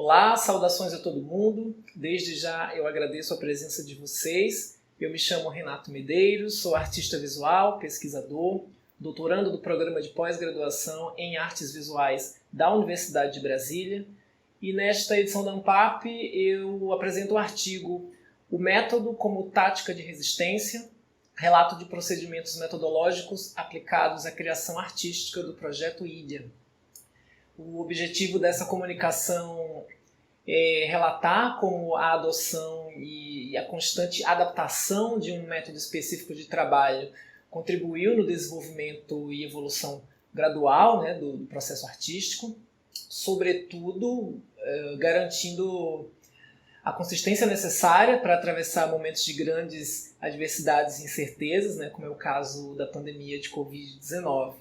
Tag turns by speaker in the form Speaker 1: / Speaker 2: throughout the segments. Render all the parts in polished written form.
Speaker 1: Olá, saudações a todo mundo. Desde já eu agradeço a presença de vocês. Eu me chamo Renato Medeiros, sou artista visual, pesquisador, doutorando do programa de pós-graduação em artes visuais da Universidade de Brasília. E nesta edição da ANPAP eu apresento o artigo O Método como Tática de Resistência, relato de procedimentos metodológicos aplicados à criação artística do projeto Ilha. O objetivo dessa comunicação é relatar como a adoção e a constante adaptação de um método específico de trabalho contribuiu no desenvolvimento e evolução gradual, do processo artístico, sobretudo garantindo a consistência necessária para atravessar momentos de grandes adversidades e incertezas, como é o caso da pandemia de Covid-19.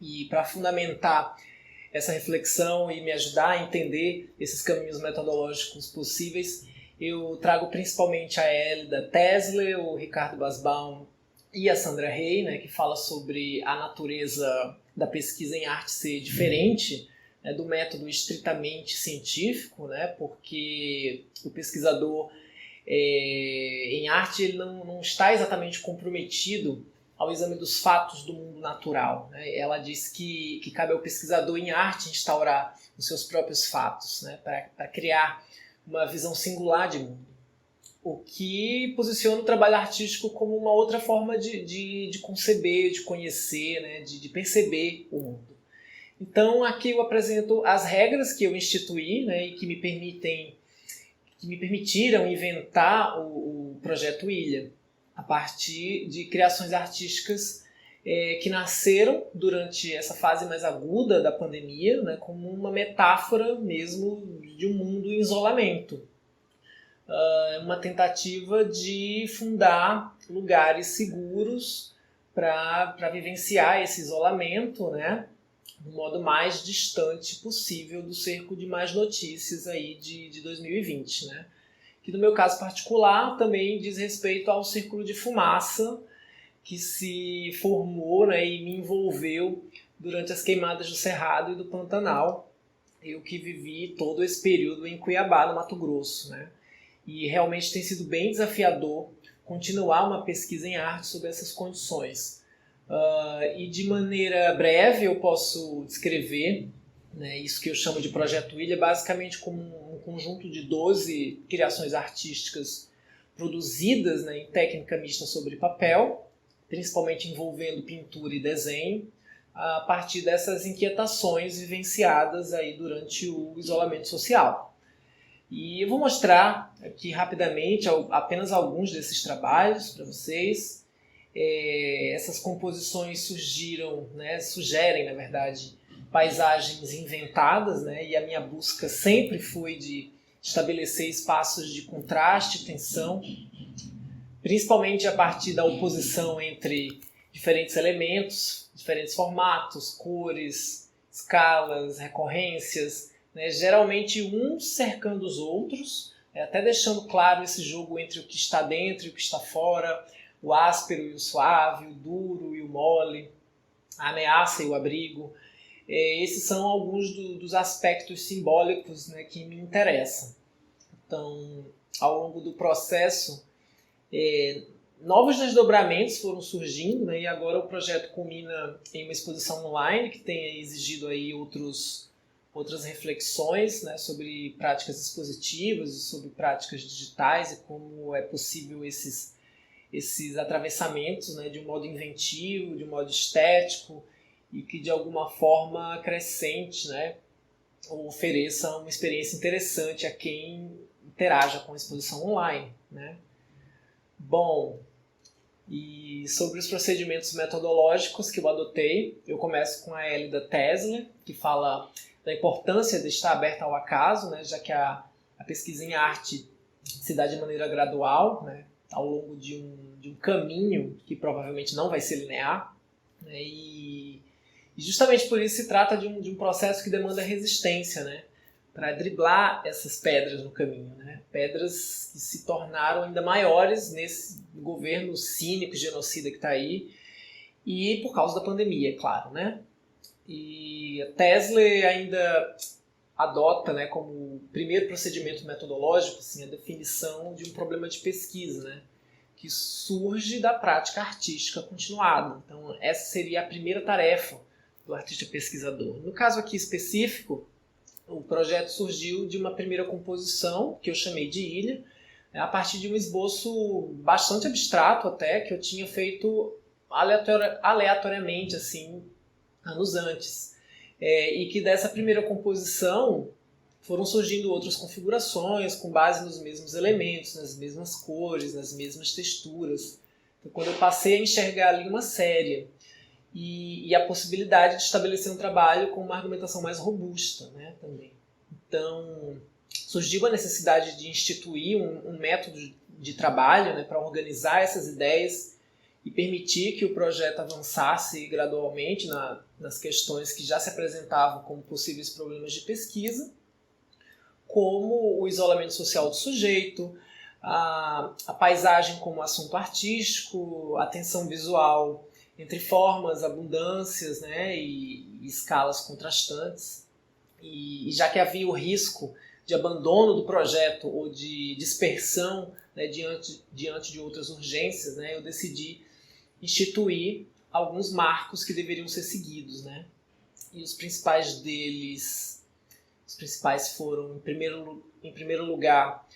Speaker 1: E para fundamentar essa reflexão e me ajudar a entender esses caminhos metodológicos possíveis, eu trago principalmente a Elida Tesler, o Ricardo Basbaum e a Sandra Rey, que fala sobre a natureza da pesquisa em arte ser diferente do método estritamente científico, porque o pesquisador em arte ele não está exatamente comprometido ao exame dos fatos do mundo natural. Ela diz que cabe ao pesquisador em arte instaurar os seus próprios fatos, para criar uma visão singular de mundo. O que posiciona o trabalho artístico como uma outra forma de conceber, de conhecer, de perceber o mundo. Então aqui eu apresento as regras que eu instituí e que me permitiram inventar o projeto Ilha, a partir de criações artísticas que nasceram durante essa fase mais aguda da pandemia, como uma metáfora mesmo de um mundo em isolamento. Uma tentativa de fundar lugares seguros para vivenciar esse isolamento, do modo mais distante possível do cerco de más notícias aí de 2020, que no meu caso particular também diz respeito ao círculo de fumaça que se formou e me envolveu durante as queimadas do Cerrado e do Pantanal, eu que vivi todo esse período em Cuiabá, no Mato Grosso. E realmente tem sido bem desafiador continuar uma pesquisa em arte sobre essas condições. E de maneira breve eu posso descrever isso que eu chamo de Projeto Ilha, basicamente como um conjunto de 12 criações artísticas produzidas em técnica mista sobre papel, principalmente envolvendo pintura e desenho, a partir dessas inquietações vivenciadas aí durante o isolamento social. E eu vou mostrar aqui rapidamente apenas alguns desses trabalhos para vocês. Essas composições sugerem, na verdade, paisagens inventadas, e a minha busca sempre foi de estabelecer espaços de contraste, tensão, principalmente a partir da oposição entre diferentes elementos, diferentes formatos, cores, escalas, recorrências, geralmente uns cercando os outros, até deixando claro esse jogo entre o que está dentro e o que está fora, o áspero e o suave, o duro e o mole, a ameaça e o abrigo. Esses são alguns dos aspectos simbólicos que me interessam. Então, ao longo do processo, novos desdobramentos foram surgindo, e agora o projeto culmina em uma exposição online que tem exigido aí outras reflexões sobre práticas expositivas e sobre práticas digitais e como é possível esses atravessamentos de um modo inventivo, de um modo estético e que de alguma forma acrescente ou ofereça uma experiência interessante a quem interaja com a exposição online. Bom, e sobre os procedimentos metodológicos que eu adotei, eu começo com a Elida Tesler, que fala da importância de estar aberta ao acaso, já que a pesquisa em arte se dá de maneira gradual, ao longo de um caminho que provavelmente não vai ser linear, e justamente por isso se trata de um processo que demanda resistência, para driblar essas pedras no caminho, pedras que se tornaram ainda maiores nesse governo cínico e genocida que está aí, e por causa da pandemia, é claro. E a Tesler ainda adota, né, como primeiro procedimento metodológico assim, a definição de um problema de pesquisa, né, que surge da prática artística continuada. Então, essa seria a primeira tarefa do artista pesquisador. No caso aqui específico, o projeto surgiu de uma primeira composição, que eu chamei de Ilha, a partir de um esboço bastante abstrato até, que eu tinha feito aleatoriamente, assim, anos antes. E que dessa primeira composição foram surgindo outras configurações com base nos mesmos elementos, nas mesmas cores, nas mesmas texturas. Então, quando eu passei a enxergar ali uma série e a possibilidade de estabelecer um trabalho com uma argumentação mais robusta, né, também. Então, surgiu a necessidade de instituir um método de trabalho, né, para organizar essas ideias e permitir que o projeto avançasse gradualmente nas questões que já se apresentavam como possíveis problemas de pesquisa, como o isolamento social do sujeito, a paisagem como assunto artístico, a tensão visual entre formas, abundâncias, né, e escalas contrastantes. E já que havia o risco de abandono do projeto ou de dispersão, né, diante de outras urgências, né, eu decidi instituir alguns marcos que deveriam ser seguidos, né? E os principais foram, em primeiro lugar,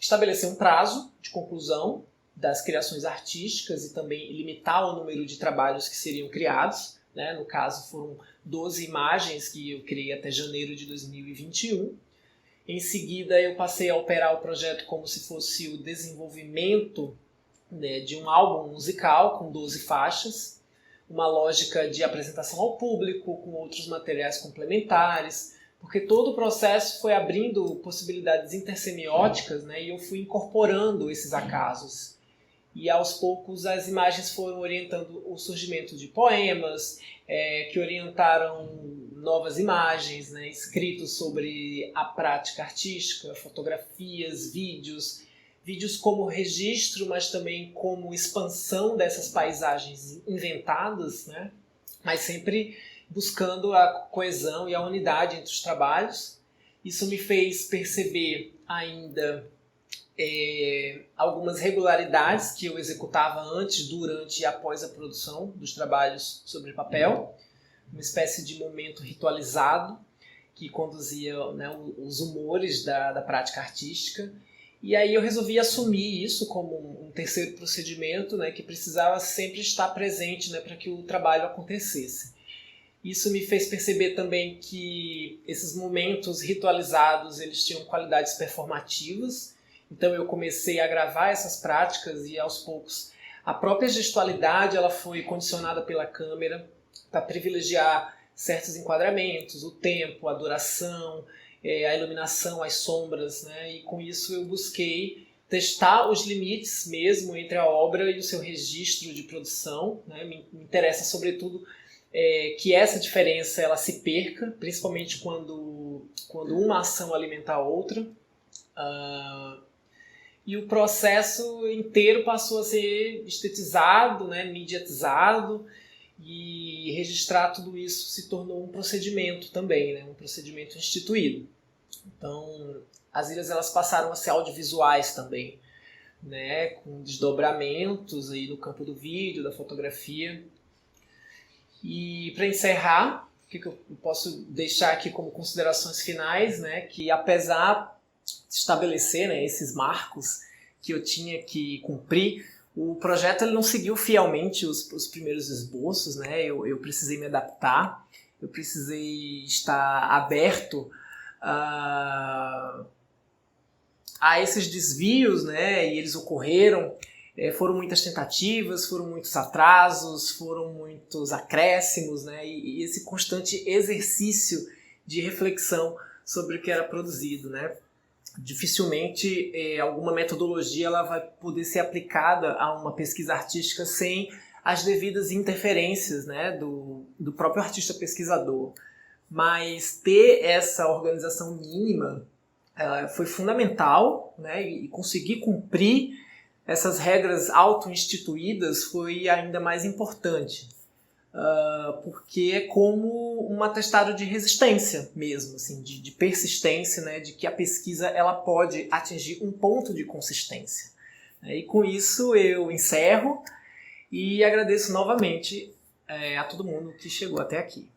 Speaker 1: estabelecer um prazo de conclusão das criações artísticas e também limitar o número de trabalhos que seriam criados, né? No caso, foram 12 imagens que eu criei até janeiro de 2021. Em seguida, eu passei a operar o projeto como se fosse o desenvolvimento, né, de um álbum musical com 12 faixas, uma lógica de apresentação ao público, com outros materiais complementares, porque todo o processo foi abrindo possibilidades intersemióticas, né, e eu fui incorporando esses acasos. E aos poucos as imagens foram orientando o surgimento de poemas, que orientaram novas imagens, né, escritos sobre a prática artística, fotografias, vídeos como registro, mas também como expansão dessas paisagens inventadas, né? Mas sempre buscando a coesão e a unidade entre os trabalhos. Isso me fez perceber ainda algumas regularidades que eu executava antes, durante e após a produção dos trabalhos sobre papel, uma espécie de momento ritualizado que conduzia, né, os humores da prática artística. E aí eu resolvi assumir isso como um terceiro procedimento, né, que precisava sempre estar presente, né, para que o trabalho acontecesse. Isso me fez perceber também que esses momentos ritualizados eles tinham qualidades performativas. Então eu comecei a gravar essas práticas e aos poucos a própria gestualidade ela foi condicionada pela câmera para privilegiar certos enquadramentos, o tempo, a duração, a iluminação, as sombras, né? E com isso eu busquei testar os limites mesmo entre a obra e o seu registro de produção, né? Me interessa sobretudo que essa diferença ela se perca, principalmente quando uma ação alimenta a outra. E o processo inteiro passou a ser estetizado, né? Mediatizado, e registrar tudo isso se tornou um procedimento também, né? Um procedimento instituído. Então, as ilhas elas passaram a ser audiovisuais também, né, com desdobramentos aí no campo do vídeo, da fotografia. E para encerrar, o que eu posso deixar aqui como considerações finais, né, que apesar de estabelecer, né, esses marcos que eu tinha que cumprir, o projeto ele não seguiu fielmente os primeiros esboços, né, eu precisei me adaptar, eu precisei estar aberto a esses desvios, né, e eles ocorreram, foram muitas tentativas, foram muitos atrasos, foram muitos acréscimos, né, e esse constante exercício de reflexão sobre o que era produzido, né. Dificilmente alguma metodologia ela vai poder ser aplicada a uma pesquisa artística sem as devidas interferências, né, do próprio artista pesquisador. Mas ter essa organização mínima foi fundamental, né, e conseguir cumprir essas regras auto-instituídas foi ainda mais importante. porque é como um atestado de resistência mesmo, assim, de persistência, né, de que a pesquisa ela pode atingir um ponto de consistência. E com isso eu encerro e agradeço novamente a todo mundo que chegou até aqui.